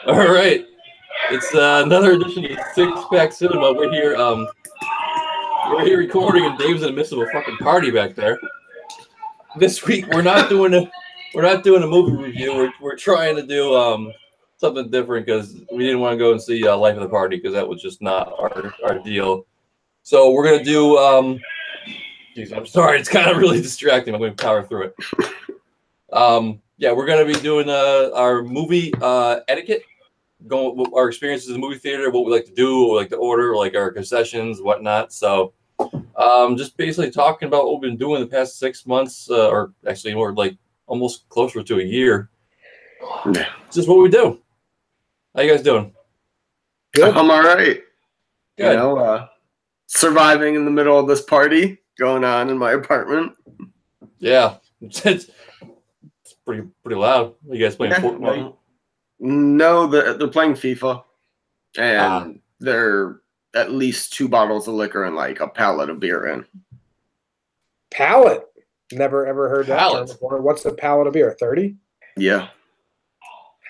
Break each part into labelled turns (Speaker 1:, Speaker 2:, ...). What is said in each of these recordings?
Speaker 1: All right, it's another edition of Six Pack Cinema. We're here recording, and Dave's in the midst of a fucking party back there. This week we're not doing a movie review. We're trying to do something different because we didn't want to go and see Life of the Party because that was just not our deal. So we're gonna do geez, I'm sorry, it's kind of really distracting. I'm going to power through it. Yeah, we're going to be doing our movie etiquette, going our experiences in the movie theater, what we like to do, what we like to order, like our concessions, whatnot. So, just basically talking about what we've been doing the past 6 months, or actually more like almost closer to a year.
Speaker 2: Yeah.
Speaker 1: It's just what we do. How you guys doing?
Speaker 2: Good. I'm all right.
Speaker 1: Good.
Speaker 2: You know, surviving in the middle of this party going on in my apartment.
Speaker 1: Yeah, it's pretty loud. Are you guys playing Fortnite?
Speaker 2: No, they're playing FIFA, and they're at least 2 bottles of liquor and like a pallet of beer in.
Speaker 3: Pallet? Never ever heard that term before. What's the pallet of beer? 30?
Speaker 2: Yeah.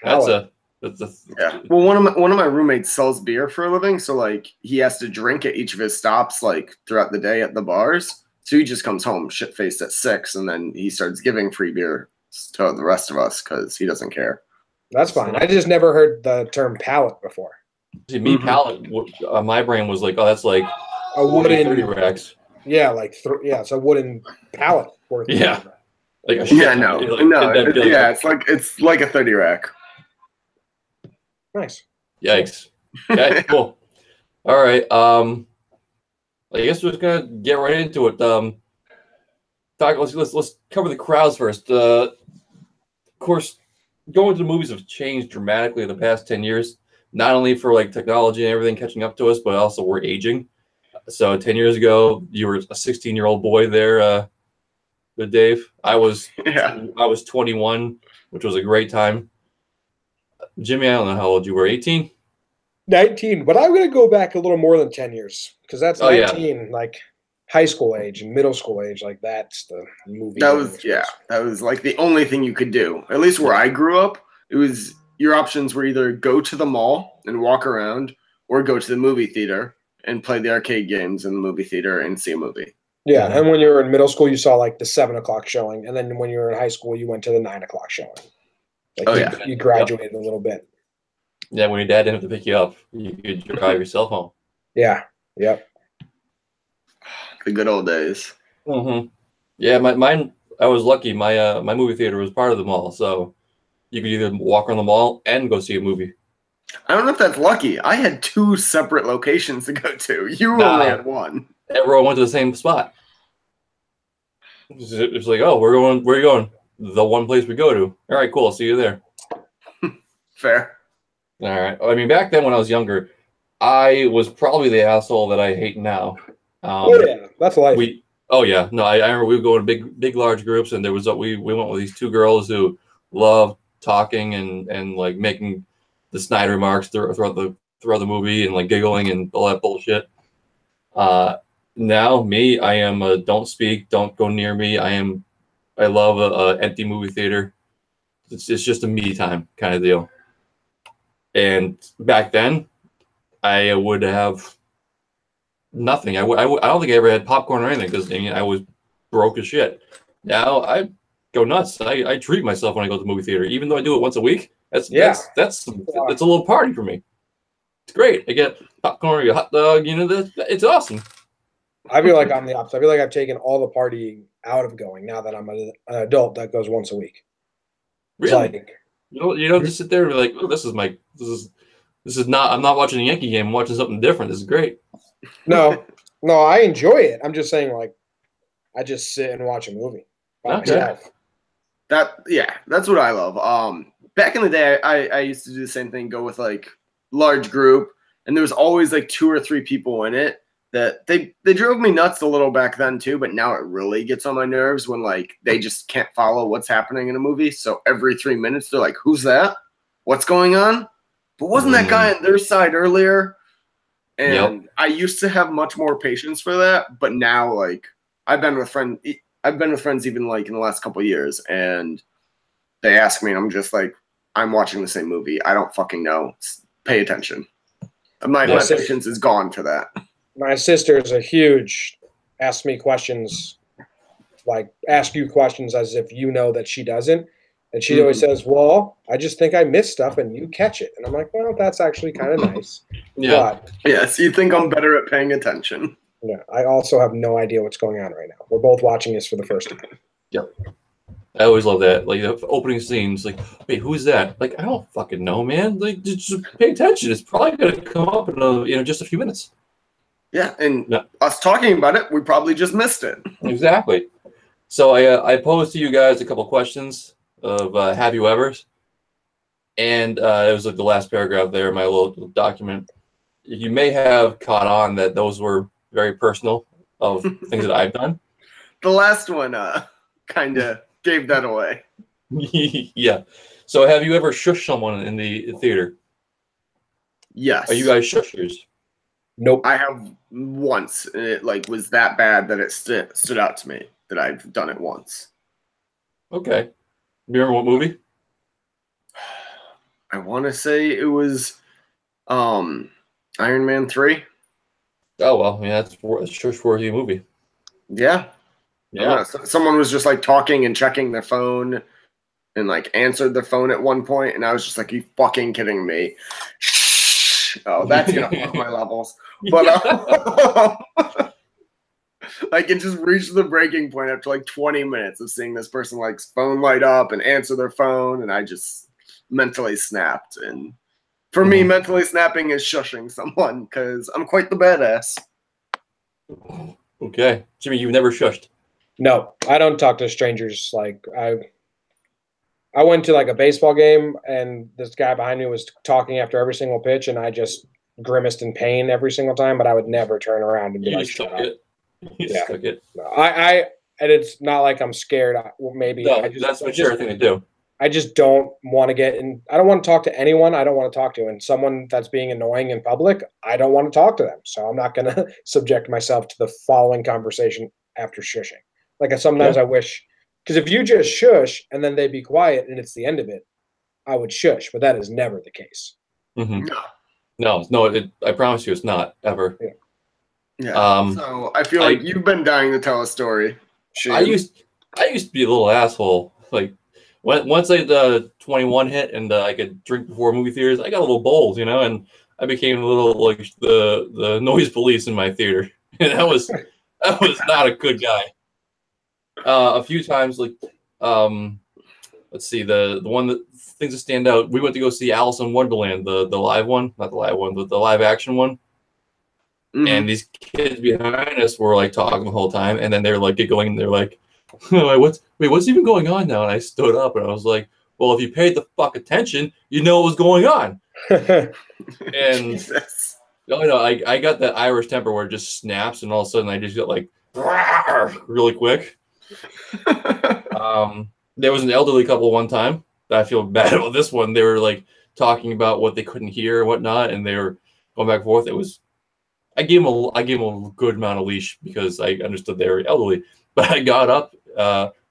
Speaker 1: Pallet.
Speaker 2: Yeah. Well, one of my roommates sells beer for a living, so like he has to drink at each of his stops like throughout the day at the bars. So he just comes home shit-faced at 6, and then he starts giving free beer to the rest of us because he doesn't care.
Speaker 3: That's fine. I just never heard the term pallet before.
Speaker 1: See, me, pallet, my brain was like, oh, that's like
Speaker 3: a wooden
Speaker 1: 30 racks.
Speaker 3: Yeah, it's a wooden pallet.
Speaker 1: Yeah. Like a
Speaker 2: it's like a 30 rack.
Speaker 3: Nice.
Speaker 1: Yikes. Okay, cool. All right. I guess we're just gonna get right into it. Let's cover the crowds first. Of course, going to the movies have changed dramatically in the past 10 years. Not only for like technology and everything catching up to us, but also we're aging. So 10 years ago, you were a 16-year-old boy there, Dave. I was 21, which was a great time. Jimmy, I don't know how old you were. 18?
Speaker 3: 19, but I'm going to go back a little more than 10 years because that's 19, like high school age and middle school age. Like that's the movie.
Speaker 2: That was like the only thing you could do. At least where I grew up, it was your options were either go to the mall and walk around or go to the movie theater and play the arcade games in the movie theater and see a movie.
Speaker 3: Yeah, and when you were in middle school, you saw like the 7 o'clock showing, and then when you were in high school, you went to the 9 o'clock showing. Like you graduated a little bit.
Speaker 1: Yeah, when your dad didn't have to pick you up, you could drive yourself home.
Speaker 3: Yeah. Yep.
Speaker 2: The good old days.
Speaker 1: Mm-hmm. Yeah, mine. I was lucky. My movie theater was part of the mall, so you could either walk around the mall and go see a movie.
Speaker 2: I don't know if that's lucky. I had 2 separate locations to go to. You only had 1.
Speaker 1: Everyone went to the same spot. It's like, oh, where are you going? The one place we go to. All right, cool. I'll see you there.
Speaker 2: Fair.
Speaker 1: All right. I mean, back then when I was younger, I was probably the asshole that I hate now.
Speaker 3: That's life.
Speaker 1: I remember we would go in big, large groups, and there was we went with these 2 girls who loved talking and like making the snide remarks throughout the movie and like giggling and all that bullshit. Now me, I am don't speak, don't go near me. I love a empty movie theater. It's just a me time kind of deal. And back then, I would have nothing. I don't think I ever had popcorn or anything because I was broke as shit. Now I go nuts. I treat myself when I go to the movie theater, even though I do it once a week. That's a little party for me. It's great. I get popcorn, I get a hot dog. It's awesome.
Speaker 3: I feel like I'm the opposite. I feel like I've taken all the partying out of going now that I'm an adult that goes once a week.
Speaker 1: Really? You don't just sit there and be like, oh, this is not. I'm not watching a Yankee game. I'm watching something different. This is great.
Speaker 3: No, I enjoy it. I'm just saying, like, I just sit and watch a movie by myself.
Speaker 2: That's what I love. Back in the day, I used to do the same thing. Go with like large group, and there was always like 2 or 3 people in it. That they drove me nuts a little back then too, but now it really gets on my nerves when like they just can't follow what's happening in a movie. So every 3 minutes they're like, "Who's that? What's going on?" But wasn't that guy on their side earlier? And I used to have much more patience for that, but now like I've been with friends even like in the last couple of years, and they ask me, and I'm just like, I'm watching the same movie. I don't fucking know. Pay attention. My patience is gone for that.
Speaker 3: My sister is a huge ask me questions, like ask you questions as if you know that she doesn't. And she always says, well, I just think I miss stuff and you catch it. And I'm like, well, that's actually kind of nice.
Speaker 1: Yeah.
Speaker 3: But,
Speaker 2: yes, you think I'm better at paying attention.
Speaker 3: Yeah, I also have no idea what's going on right now. We're both watching this for the first time.
Speaker 1: Yep. I always love that. Like the opening scenes, like, wait, who's that? Like, I don't fucking know, man. Like, just pay attention. It's probably gonna come up in just a few minutes.
Speaker 2: Yeah, and us talking about it, we probably just missed it.
Speaker 1: Exactly. So I posed to you guys a couple questions of have you ever's, and it was like the last paragraph there in my little document. You may have caught on that those were very personal of things that I've done.
Speaker 2: The last one kind of gave that away.
Speaker 1: Yeah. So have you ever shushed someone in the theater?
Speaker 2: Yes.
Speaker 1: Are you guys shushers?
Speaker 3: Nope.
Speaker 2: I have once, and it like was that bad that it stood out to me that I've done it once.
Speaker 1: Okay. Remember what movie?
Speaker 2: I want to say it was Iron Man 3.
Speaker 1: Oh, well, yeah, that's a shush-worthy movie.
Speaker 2: Yeah.
Speaker 1: Yeah.
Speaker 2: Someone was just like talking and checking their phone and like answered the phone at one point, and I was just like, "You fucking kidding me?" Oh, that's gonna fuck my levels. But like it just reached the breaking point after like 20 minutes of seeing this person like phone light up and answer their phone, and I just mentally snapped. And for me, mentally snapping is shushing someone because I'm quite the badass.
Speaker 1: Okay, Jimmy, you've never shushed.
Speaker 3: No, I don't talk to strangers. Like I went to like a baseball game and this guy behind me was talking after every single pitch, and I just grimaced in pain every single time, but I would never turn around and be like, "Shut up."
Speaker 1: You just took it.
Speaker 3: No, and it's not like I'm scared. Maybe
Speaker 1: No, that's a mature thing to do.
Speaker 3: I just don't want to get in. I don't want to talk to anyone I don't want to talk to. And someone that's being annoying in public, I don't want to talk to them. So I'm not going to subject myself to the following conversation after shushing. Like sometimes I wish, because if you just shush and then they be quiet and it's the end of it, I would shush. But that is never the case.
Speaker 1: Mm-hmm. No, I promise you it's not, ever.
Speaker 3: Yeah.
Speaker 2: Yeah. So I feel like you've been dying to tell a story.
Speaker 1: I used to be a little asshole. Like once I 21 hit and I could drink before movie theaters, I got a little bold, and I became a little like the noise police in my theater. And that was not a good guy. A few times, like let's see, the one that things that stand out. We went to go see Alice in Wonderland, the live one, not the live one, but the live action one. Mm-hmm. And these kids behind us were like talking the whole time, and then they're like get going, and they're like, what's even going on now? And I stood up and I was like, well, if you paid the fuck attention, you know what was going on. And Jesus. I got that Irish temper where it just snaps, and all of a sudden I just got like really quick. There was an elderly couple one time that I feel bad about. This one, they were like talking about what they couldn't hear and whatnot, and they were going back and forth. I gave them a good amount of leash because I understood they were elderly. But I got up,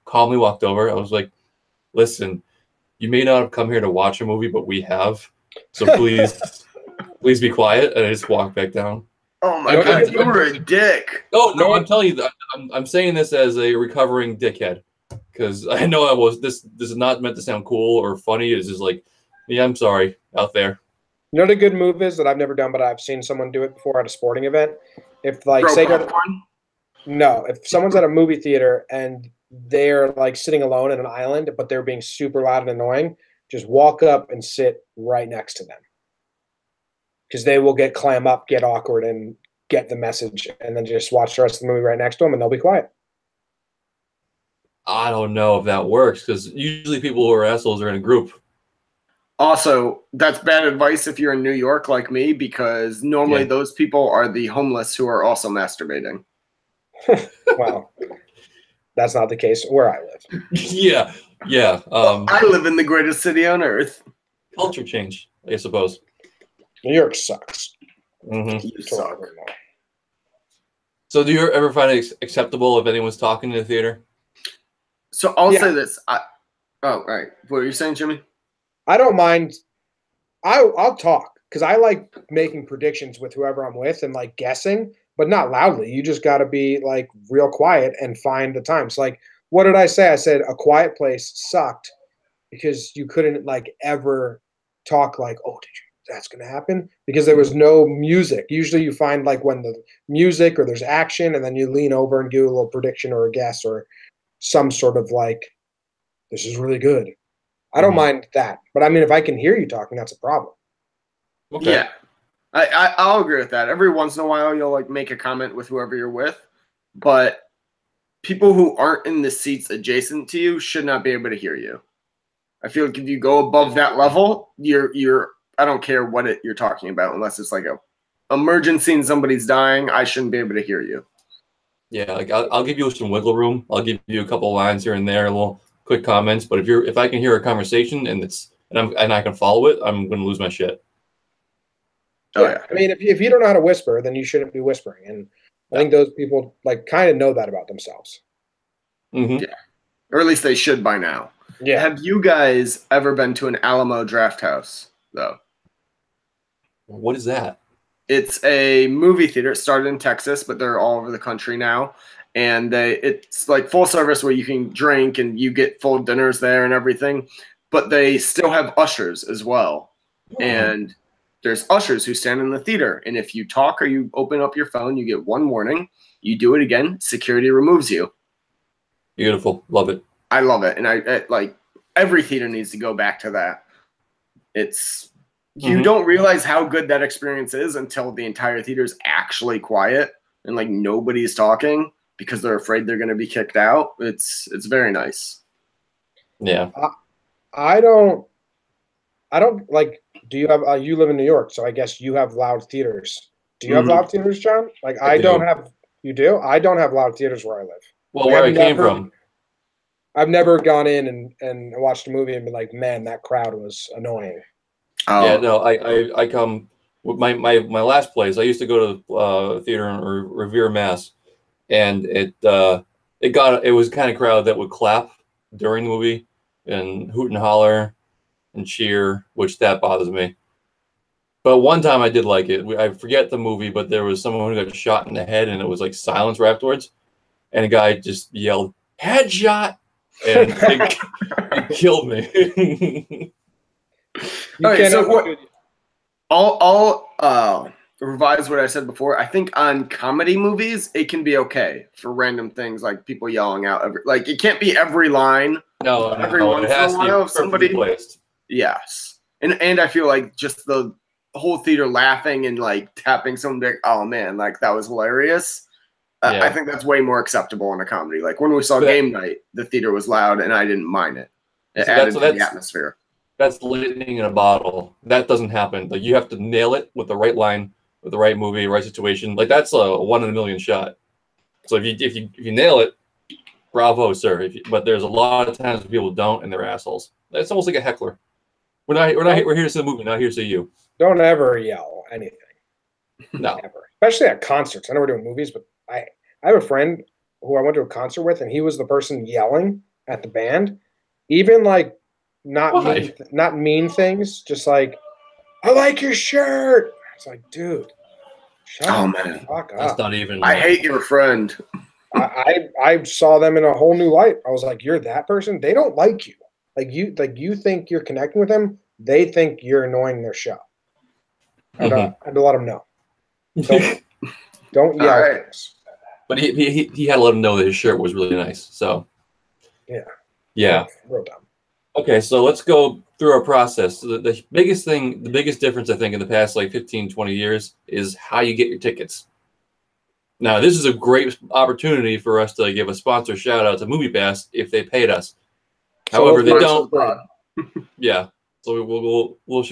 Speaker 1: calmly walked over. I was like, listen, you may not have come here to watch a movie, but we have. So please be quiet. And I just walked back down.
Speaker 2: Oh my God, you were a dick.
Speaker 1: Oh, no, I'm telling you, I'm saying this as a recovering dickhead. Because I know this is not meant to sound cool or funny. It's just like, yeah, I'm sorry out there.
Speaker 3: You know what a good move is that I've never done, but I've seen someone do it before at a sporting event? If like if someone's at a movie theater and they're like sitting alone in an island, but they're being super loud and annoying, just walk up and sit right next to them. Because they will clam up, get awkward, and get the message, and then just watch the rest of the movie right next to them, and they'll be quiet.
Speaker 1: I don't know if that works, because usually people who are assholes are in a group.
Speaker 2: Also, that's bad advice if you're in New York like me, because normally those people are the homeless who are also masturbating.
Speaker 3: Well, that's not the case where I live.
Speaker 1: Yeah.
Speaker 2: I live in the greatest city on earth.
Speaker 1: Culture change, I suppose.
Speaker 3: New York sucks.
Speaker 1: Mm-hmm.
Speaker 2: You suck.
Speaker 1: So do you ever find it acceptable if anyone's talking in the theater?
Speaker 2: So I'll say this. All right. What are you saying, Jimmy?
Speaker 3: I don't mind. I'll talk because I like making predictions with whoever I'm with and like guessing, but not loudly. You just got to be like real quiet and find the times. Like, what did I say? I said A Quiet Place sucked because you couldn't like ever talk like, oh, did you? That's gonna happen because there was no music. Usually, you find like when the music or there's action, and then you lean over and do a little prediction or a guess or some sort of like, this is really good. I don't mind that, but I mean, if I can hear you talking, that's a problem.
Speaker 1: Okay.
Speaker 2: Yeah, I'll agree with that. Every once in a while, you'll like make a comment with whoever you're with, but people who aren't in the seats adjacent to you should not be able to hear you. I feel like if you go above that level, you're I don't care what you're talking about unless it's like a emergency and somebody's dying. I shouldn't be able to hear you.
Speaker 1: Yeah, like I'll give you some wiggle room. I'll give you a couple of lines here and there, a little quick comments. But if I can hear a conversation and I can follow it, I'm gonna lose my shit.
Speaker 2: Oh yeah.
Speaker 3: I mean, if you don't know how to whisper, then you shouldn't be whispering. And I think those people like kind of know that about themselves.
Speaker 1: Mm-hmm.
Speaker 2: Yeah, or at least they should by now.
Speaker 3: Yeah.
Speaker 2: Have you guys ever been to an Alamo Draft House though?
Speaker 1: What is that?
Speaker 2: It's a movie theater. It started in Texas, but they're all over the country now. And it's like full service where you can drink and you get full dinners there and everything. But they still have ushers as well.
Speaker 1: Oh.
Speaker 2: And there's ushers who stand in the theater. And if you talk or you open up your phone, you get one warning. You do it again, security removes you.
Speaker 1: Beautiful. Love it.
Speaker 2: I love it. And I like every theater needs to go back to that. It's you don't realize how good that experience is until the entire theater is actually quiet and like nobody's talking because they're afraid they're going to be kicked out. It's very nice.
Speaker 1: Yeah.
Speaker 3: I don't like. Do you have? You live in New York, so I guess you have loud theaters. Do you have loud theaters, John? Like I don't have. You do? I don't have loud theaters where I live.
Speaker 1: Well, where I came from.
Speaker 3: I've never gone in and watched a movie and been like, man, that crowd was annoying.
Speaker 2: Oh.
Speaker 1: Yeah, no, I come with my last place. I used to go to a theater in Revere, Mass, and it was kind of crowd that would clap during the movie and hoot and holler and cheer, which that bothers me. But one time I did like it. I forget the movie, but there was someone who got shot in the head, and it was like silence right afterwards, and a guy just yelled "headshot," and it killed me.
Speaker 2: Okay, so I'll revise what I said before. I think on comedy movies, it can be okay for random things like people yelling out. Like it can't be every line.
Speaker 1: No,
Speaker 2: every once
Speaker 1: it has
Speaker 2: in a while,
Speaker 1: to be
Speaker 2: if somebody
Speaker 1: placed.
Speaker 2: Yes, and I feel like just the whole theater laughing and like tapping someone like, oh man, like that was hilarious.
Speaker 1: Yeah.
Speaker 2: I think that's way more acceptable in a comedy. Like when we saw Game Night, the theater was loud and I didn't mind it. It added to the atmosphere.
Speaker 1: That's lightning in a bottle. That doesn't happen. Like you have to nail it with the right line, with the right movie, right situation. Like that's a 1 in a million shot. So if you nail it, bravo, sir. But there's a lot of times when people don't, and they're assholes. It's almost like a heckler. We're here to see the movie, not here to see you.
Speaker 3: Don't ever yell anything.
Speaker 1: No,
Speaker 3: ever. Especially at concerts. I know we're doing movies, but I have a friend who I went to a concert with, and he was the person yelling at the band, even like. Not mean things, just like, I like your shirt. It's like, dude, shut up.
Speaker 2: Man.
Speaker 3: Fuck up.
Speaker 1: That's not even.
Speaker 2: I hate your friend.
Speaker 3: I saw them in a whole new light. I was like, you're that person? They don't like you. Like you think you're connecting with them. They think you're annoying their show. I had to let them know. Don't yell things.
Speaker 1: But he had to let him know that his shirt was really nice. So yeah.
Speaker 3: Real dumb.
Speaker 1: Okay, so let's go through our process. The biggest difference I think in the past like 15, 20 years is how you get your tickets. Now, this is a great opportunity for us to give a sponsor shout out to MoviePass if they paid us. However, they don't. Yeah, so we'll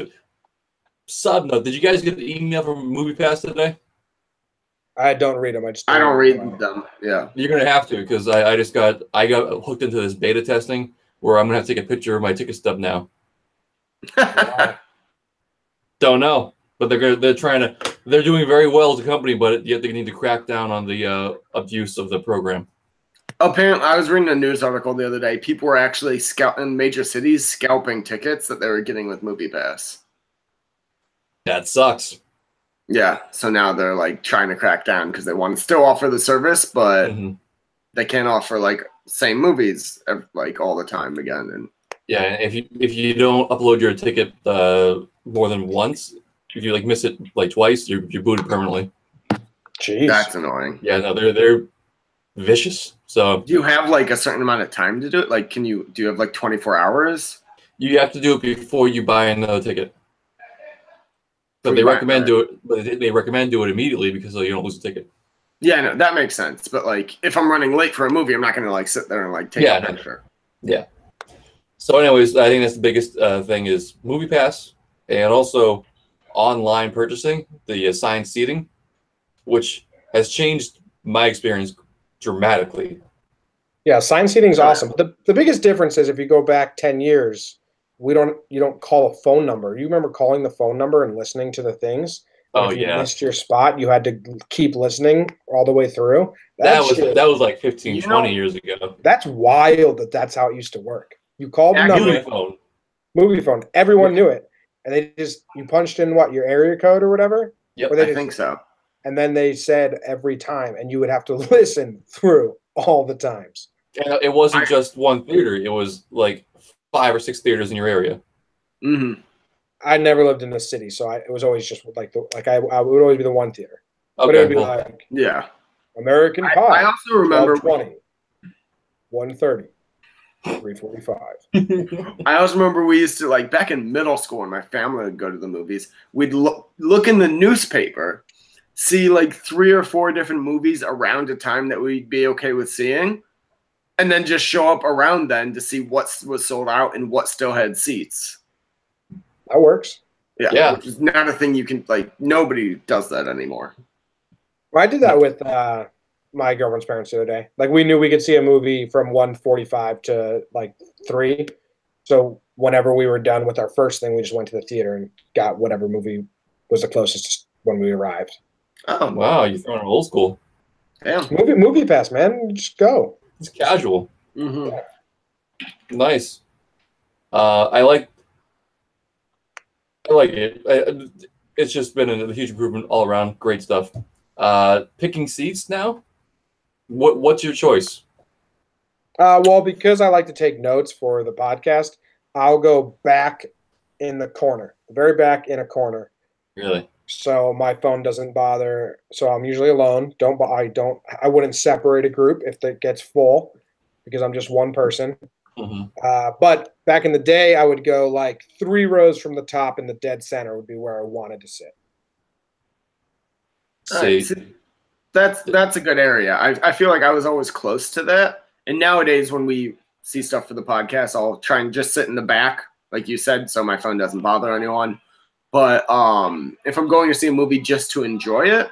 Speaker 1: sub note. Did you guys get the email from MoviePass today?
Speaker 3: I don't read them.
Speaker 2: I don't read them. Yeah,
Speaker 1: you're gonna have to because I got hooked into this beta testing. Where I'm gonna have to take a picture of my ticket stub now. Don't know, but they're doing very well as a company, but yet they need to crack down on the abuse of the program.
Speaker 2: Apparently, I was reading a news article the other day. People were actually in major cities scalping tickets that they were getting with MoviePass.
Speaker 1: That sucks.
Speaker 2: Yeah, so now they're like trying to crack down because they want to still offer the service, but they can't offer like same movies like all the time again. And
Speaker 1: yeah, if you don't upload your ticket more than once, if you like miss it like twice, you're booted permanently.
Speaker 3: Jeez,
Speaker 2: that's annoying.
Speaker 1: Yeah, no, they're vicious. So
Speaker 2: do you have like a certain amount of time to do it? Like, do you have like 24 hours?
Speaker 1: You have to do it before you buy another ticket. So they recommend do it, but they recommend do it immediately because you don't lose the ticket.
Speaker 2: Yeah, no, that makes sense. But like, if I'm running late for a movie, I'm not going to like sit there and like take a picture.
Speaker 1: Yeah. So, anyways, I think that's the biggest thing is MoviePass and also online purchasing, the assigned seating, which has changed my experience dramatically.
Speaker 3: Yeah, assigned seating is awesome. The biggest difference is if you go back 10 years. You don't call a phone number. You remember calling the phone number and listening to the things?
Speaker 1: Oh,
Speaker 3: if you missed your spot, you had to keep listening all the way through.
Speaker 1: That was like 15, 20 years ago.
Speaker 3: That's wild that's how it used to work. You called the number. Movie phone. Everyone knew it. And you punched in your area code or whatever?
Speaker 2: Yep, I think so.
Speaker 3: And then they said every time, and you would have to listen through all the times.
Speaker 1: And it wasn't just one theater. It was like 5 or 6 theaters in your area.
Speaker 2: Mm-hmm.
Speaker 3: I never lived in the city, so it was always just I would always be the one theater.
Speaker 1: Okay,
Speaker 3: but it would be like American Pie.
Speaker 2: I also remember
Speaker 3: 20, 130, 345.
Speaker 2: I also remember we used to like back in middle school when my family would go to the movies. We'd look in the newspaper, see like 3 or 4 different movies around a time that we'd be okay with seeing. And then just show up around then to see what was sold out and what still had seats.
Speaker 3: That works.
Speaker 2: Yeah. Which is not a thing you can, like, nobody does that anymore.
Speaker 3: Well, I did that with my girlfriend's parents the other day. Like, we knew we could see a movie from 1:45 to, like, 3. So whenever we were done with our first thing, we just went to the theater and got whatever movie was the closest when we arrived.
Speaker 2: Oh,
Speaker 1: wow. You're throwing old school.
Speaker 2: Damn.
Speaker 3: MoviePass, man. Just go.
Speaker 1: It's casual.
Speaker 2: Mm-hmm.
Speaker 1: Nice. I like it. It's just been a huge improvement all around. Great stuff. Picking seats now. What's your choice?
Speaker 3: Well, because I like to take notes for the podcast, I'll go back in the corner, the very back in a corner.
Speaker 1: Really?
Speaker 3: So my phone doesn't bother. So I'm usually alone. I wouldn't separate a group if it gets full because I'm just one person. But back in the day, I would go like 3 rows from the top in the dead center would be where I wanted to sit.
Speaker 2: See, that's a good area. I feel like I was always close to that. And nowadays when we see stuff for the podcast, I'll try and just sit in the back, like you said, so my phone doesn't bother anyone. But if I'm going to see a movie just to enjoy it,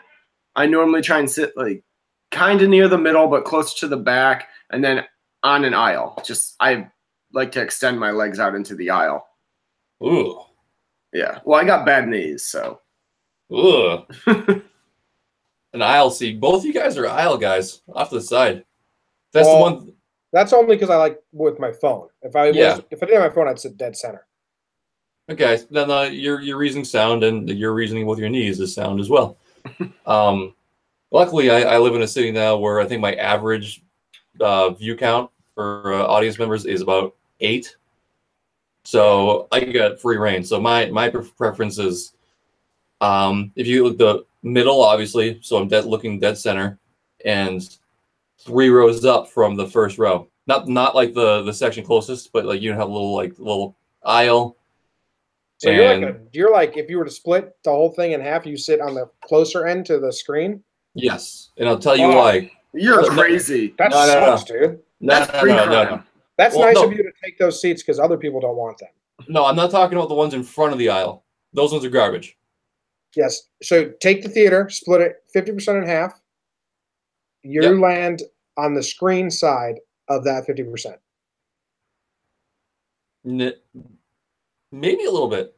Speaker 2: I normally try and sit like kind of near the middle, but close to the back, and then on an aisle. I like to extend my legs out into the aisle.
Speaker 1: Ooh.
Speaker 2: Yeah. Well, I got bad knees, so.
Speaker 1: Ooh. An aisle seat. Both you guys are aisle guys off to the side. That's the one.
Speaker 3: That's only because I like with my phone. If I didn't have my phone, I'd sit dead center.
Speaker 1: Okay, then your reasoning sound, and your reasoning with your knees is sound as well. Luckily, I live in a city now where I think my average view count for audience members is about 8. So I got free reign. So my preference is if you look the middle, obviously, so I'm looking dead center, and 3 rows up from the first row. Not like the section closest, but like you have a little aisle.
Speaker 3: So you're like if you were to split the whole thing in half, you sit on the closer end to the screen?
Speaker 1: Yes. And I'll tell you why.
Speaker 2: You're crazy.
Speaker 3: That sucks, dude.
Speaker 2: No.
Speaker 3: That's nice of you to take those seats because other people don't want them.
Speaker 1: No, I'm not talking about the ones in front of the aisle. Those ones are garbage.
Speaker 3: Yes. So take the theater, split it 50% in half. You land on the screen side of that 50%.
Speaker 1: Maybe a little bit.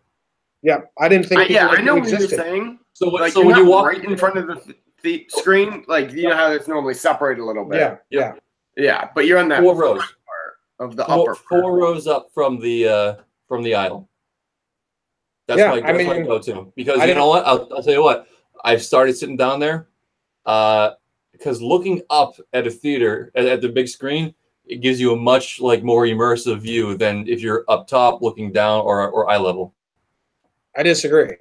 Speaker 3: Yeah, I didn't think.
Speaker 2: I know what you're saying.
Speaker 1: So
Speaker 2: when you walk right in front of the screen, like you know how it's normally separated a little bit.
Speaker 3: Yeah.
Speaker 2: Yeah, but you're on that
Speaker 1: 4 rows.
Speaker 2: part of the upper.
Speaker 1: 4 rows up from the aisle. That's
Speaker 3: Yeah,
Speaker 1: my go-to. Because
Speaker 3: I
Speaker 1: you know
Speaker 3: didn't-
Speaker 1: what? I'll tell you what. I've started sitting down there because looking up at a theater at the big screen, it gives you a much more immersive view than if you're up top looking down or eye level.
Speaker 3: I disagree,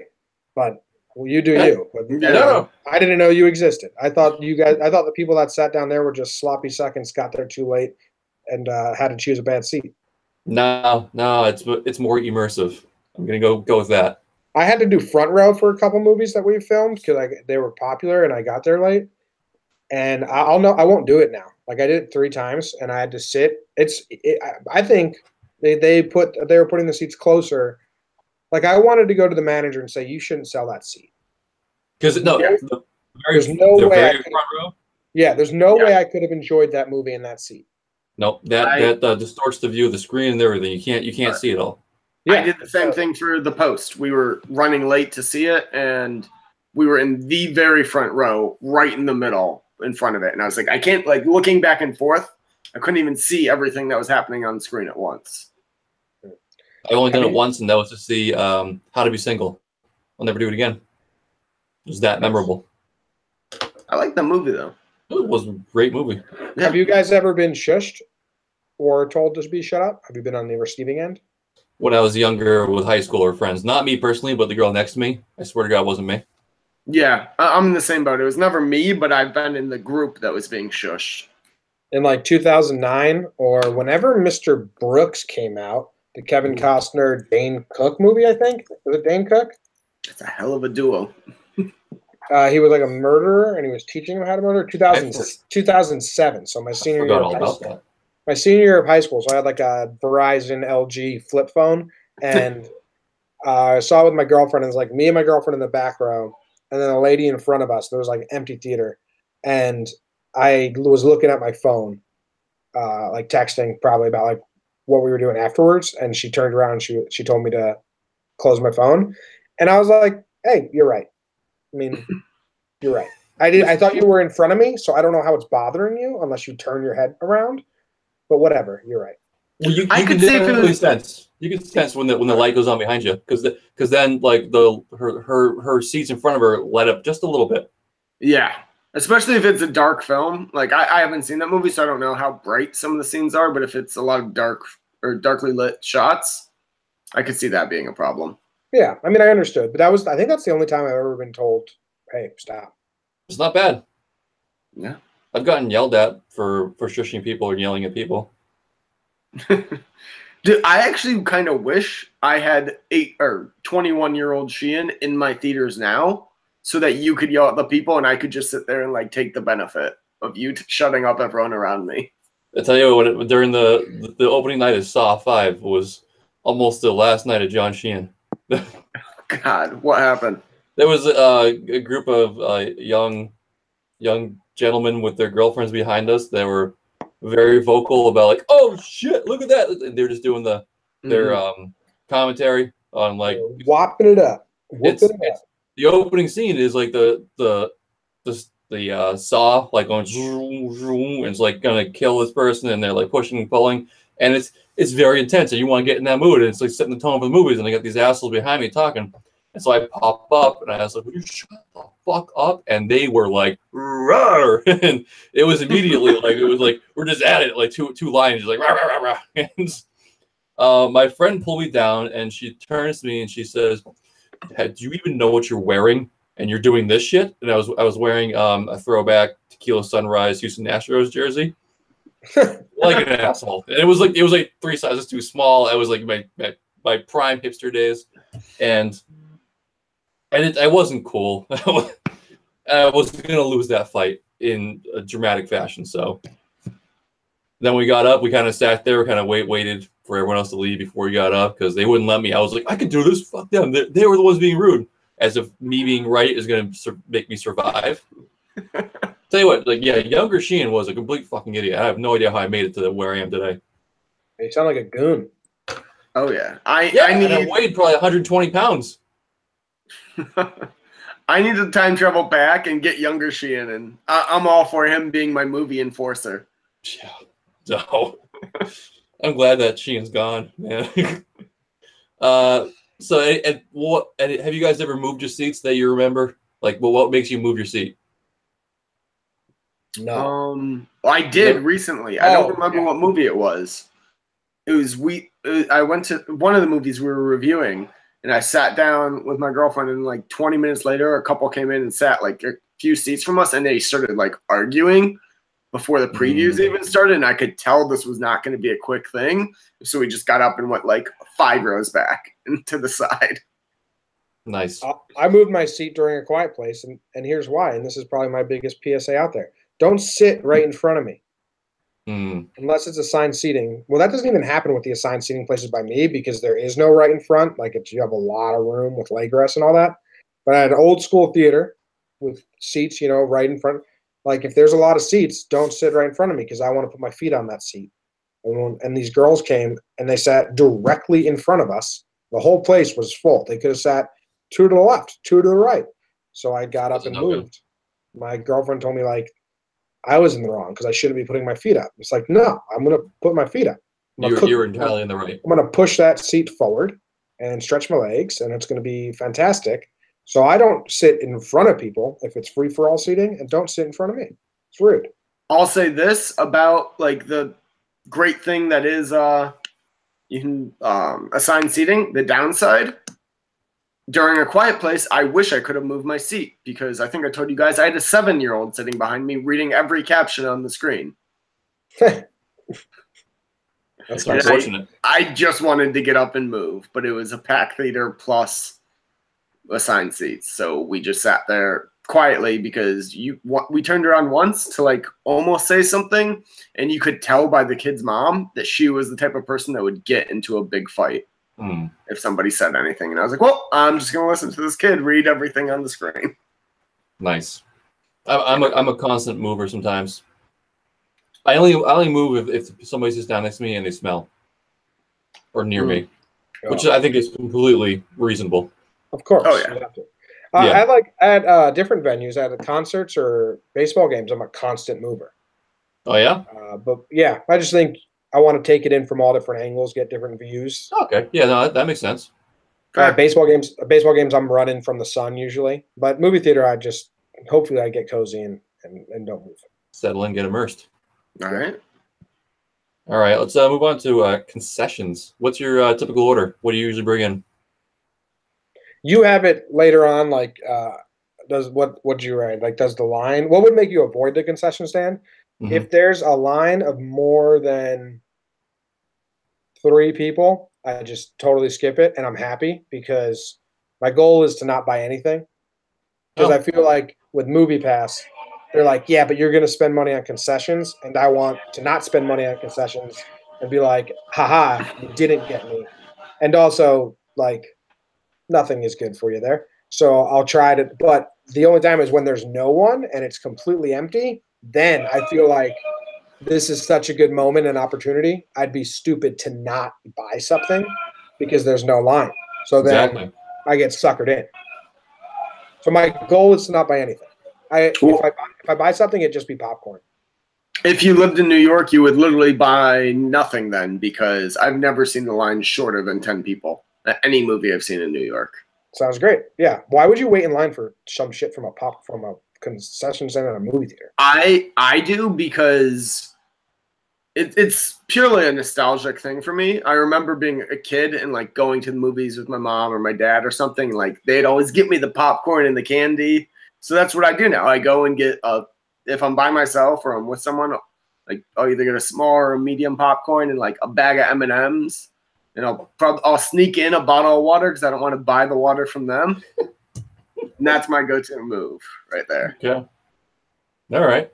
Speaker 3: but you do you. But,
Speaker 2: Yeah.
Speaker 1: No.
Speaker 3: I didn't know you existed. I thought the people that sat down there were just sloppy seconds, got there too late, and had to choose a bad seat.
Speaker 1: No, it's more immersive. I'm gonna go with that.
Speaker 3: I had to do front row for a couple movies that we filmed because they were popular and I got there late. And I won't do it now. Like I did it 3 times and I had to sit. I think they were putting the seats closer. Like I wanted to go to the manager and say you shouldn't sell that seat.
Speaker 1: Because
Speaker 3: There's no way
Speaker 1: front row.
Speaker 3: Yeah, there's no way I could have enjoyed that movie in that seat.
Speaker 1: Nope, that distorts the view of the screen and everything. You can't see it all.
Speaker 3: Yeah,
Speaker 2: I did the same thing for The Post. We were running late to see it, and we were in the very front row, right in the middle, in front of it. And I was like, I can't, looking back and forth, I couldn't even see everything that was happening on the screen at once.
Speaker 1: I've only done it once, and that was to see How to Be Single. I'll never do it again. It was that memorable.
Speaker 2: I like that movie, though.
Speaker 1: It was a great movie.
Speaker 2: Yeah.
Speaker 3: Have you guys ever been shushed or told to be shut up? Have you been on the receiving end?
Speaker 1: When I was younger with high school or friends. Not me personally, but the girl next to me. I swear to God, it wasn't me.
Speaker 2: Yeah, I'm in the same boat. It was never me, but I've been in the group that was being shushed.
Speaker 3: In 2009 or whenever Mr. Brooks came out, the Kevin Costner Dane Cook movie, I think. Was it Dane Cook?
Speaker 2: It's a hell of a duo.
Speaker 3: He was like a murderer, and he was teaching him how to murder. 2007. So my senior year.
Speaker 1: Forgot all about that.
Speaker 3: My senior year of high school, so I had like a Verizon LG flip phone, and I saw it with my girlfriend. And it was like me and my girlfriend in the back row, and then a lady in front of us. There was like an empty theater, and I was looking at my phone, like texting probably about like what we were doing afterwards. And she turned around and she told me to close my phone, and I was like, "Hey, you're right. I mean, you're right. I thought you were in front of me, so I don't know how it's bothering you unless you turn your head around." But whatever, you're right.
Speaker 1: Well, you
Speaker 2: I
Speaker 1: can
Speaker 2: could see if it
Speaker 1: definitely
Speaker 2: was-
Speaker 1: sense. You can sense when the light goes on behind you, because then her seats in front of her light up just a little bit.
Speaker 2: Yeah, especially if it's a dark film. Like I haven't seen that movie, so I don't know how bright some of the scenes are. But if it's a lot of dark or darkly lit shots, I could see that being a problem.
Speaker 3: Yeah, I mean, I understood, but I think that's the only time I've ever been told, "Hey, stop."
Speaker 1: It's not bad.
Speaker 2: Yeah.
Speaker 1: I've gotten yelled at for shushing people or yelling at people.
Speaker 2: Dude, I actually kind of wish I had 21-year-old Sheehan in my theaters now, so that you could yell at the people and I could just sit there and take the benefit of you shutting up everyone around me.
Speaker 1: I tell you what, during the opening night of Saw 5 was almost the last night of John Sheehan.
Speaker 2: God, what happened?
Speaker 1: There was a group of young gentlemen with their girlfriends behind us that were very vocal about oh shit, look at that. They're just doing their commentary on
Speaker 3: whopping it up.
Speaker 1: The opening scene is the saw going and it's gonna kill this person, and they're pushing and pulling, and it's very intense, and you want to get in that mood, and it's setting the tone for the movies, and I got these assholes behind me talking. And so I pop up, and I was like, "Will you shut the fuck up?" And they were like, "Rawr!" And it was immediately we're just at it, two lines, just rah, rah, rah, rah. And my friend pulled me down, and she turns to me and she says, "Do you even know what you're wearing? And you're doing this shit?" And I was wearing a throwback Tequila Sunrise Houston Astros jersey, like an asshole. And it was like 3 sizes too small. I was my prime hipster days, and I wasn't cool. I was going to lose that fight in a dramatic fashion. So then we got up. We kind of sat there, kind of waited for everyone else to leave before we got up, because they wouldn't let me. I was like, I can do this. Fuck them. They were the ones being rude, as if me being right is going to make me survive. Tell you what, younger Sheehan was a complete fucking idiot. I have no idea how I made it to where I am today.
Speaker 3: You sound like a goon.
Speaker 2: Oh yeah,
Speaker 1: I weighed probably 120 pounds.
Speaker 2: I need to time travel back and get younger Sheehan, and I'm all for him being my movie enforcer.
Speaker 1: Yeah. So I'm glad that Sheehan's gone, man. So have you guys ever moved your seats that you remember? Like, well, what makes you move your seat?
Speaker 3: No.
Speaker 2: I did recently. I don't remember what movie it was. I went to one of the movies we were reviewing, and I sat down with my girlfriend, and like 20 minutes later, a couple came in and sat like a few seats from us, and they started like arguing before the previews even started, and I could tell this was not going to be a quick thing. So we just got up and went like 5 rows back and to the side.
Speaker 1: Nice.
Speaker 3: I moved my seat during A Quiet Place, and here's why, and this is probably my biggest PSA out there. Don't sit right in front of me. Unless it's assigned seating. Well, that doesn't even happen with the assigned seating places by me because there is no right in front. Like you have a lot of room with leg rest and all that. But I had an old school theater with seats, right in front. Like if there's a lot of seats, don't sit right in front of me because I want to put my feet on that seat. And these girls came and they sat directly in front of us. The whole place was full. They could have sat 2 to the left, 2 to the right. So I got up and moved. My girlfriend told me like, I was in the wrong because I shouldn't be putting my feet up. It's like, no, I'm going to put my feet up.
Speaker 1: You're entirely in the right.
Speaker 3: I'm going to push that seat forward and stretch my legs, and it's going to be fantastic. So I don't sit in front of people if it's free-for-all seating, and don't sit in front of me. It's rude.
Speaker 2: I'll say this about like the great thing that is you can assign seating. The downside, during A Quiet Place, I wish I could have moved my seat because I think I told you guys I had a 7-year-old sitting behind me reading every caption on the screen.
Speaker 1: That's unfortunate.
Speaker 2: I just wanted to get up and move, but it was a packed theater plus assigned seats. So we just sat there quietly because we turned around once to like almost say something, and you could tell by the kid's mom that she was the type of person that would get into a big fight. If somebody said anything, and I was like, well, I'm just gonna listen to this kid read everything on the screen.
Speaker 1: Nice. I'm a constant mover sometimes. I only move if somebody sits down next to me and they smell or near me, which I think is completely reasonable.
Speaker 3: Of course.
Speaker 2: Oh yeah.
Speaker 3: You have to. I like at different venues, at concerts or baseball games, I'm a constant mover.
Speaker 1: Oh yeah.
Speaker 3: But yeah, I just think I want to take it in from all different angles, get different views.
Speaker 1: Okay. Yeah, no, that makes sense.
Speaker 3: Baseball games, I'm running from the sun usually. But movie theater, hopefully I get cozy and don't move.
Speaker 1: Settle in, get immersed.
Speaker 2: All right.
Speaker 1: All right. Let's move on to concessions. What's your typical order? What do you usually bring in?
Speaker 3: You have it later on. Like, what do you write? Like, does the line? What would make you avoid the concession stand? If there's a line of more than 3 people, I just totally skip it, and I'm happy because my goal is to not buy anything. Because I feel like with Movie Pass, they're like, yeah, but you're going to spend money on concessions, and I want to not spend money on concessions and be like, haha, you didn't get me. And also, like, nothing is good for you there. So I'll try to, but the only time is when there's no one and it's completely empty. Then I feel like this is such a good moment and opportunity. I'd be stupid to not buy something because there's no line. So then I get suckered in. So my goal is to not buy anything. If I buy something, it'd just be popcorn.
Speaker 2: If you lived in New York, you would literally buy nothing then because I've never seen the line shorter than 10 people at any movie I've seen in New York.
Speaker 3: Sounds great. Yeah. Why would you wait in line for some shit from a concession stand at a movie theater?
Speaker 2: I do because it's purely a nostalgic thing for me. I remember being a kid and like going to the movies with my mom or my dad or something. Like they'd always get me the popcorn and the candy. So that's what I do now. I go and get if I'm by myself or I'm with someone, like I'll either get a small or a medium popcorn and like a bag of M&Ms. And I'll sneak in a bottle of water because I don't want to buy the water from them. And that's my go-to move right there.
Speaker 1: Okay. All right.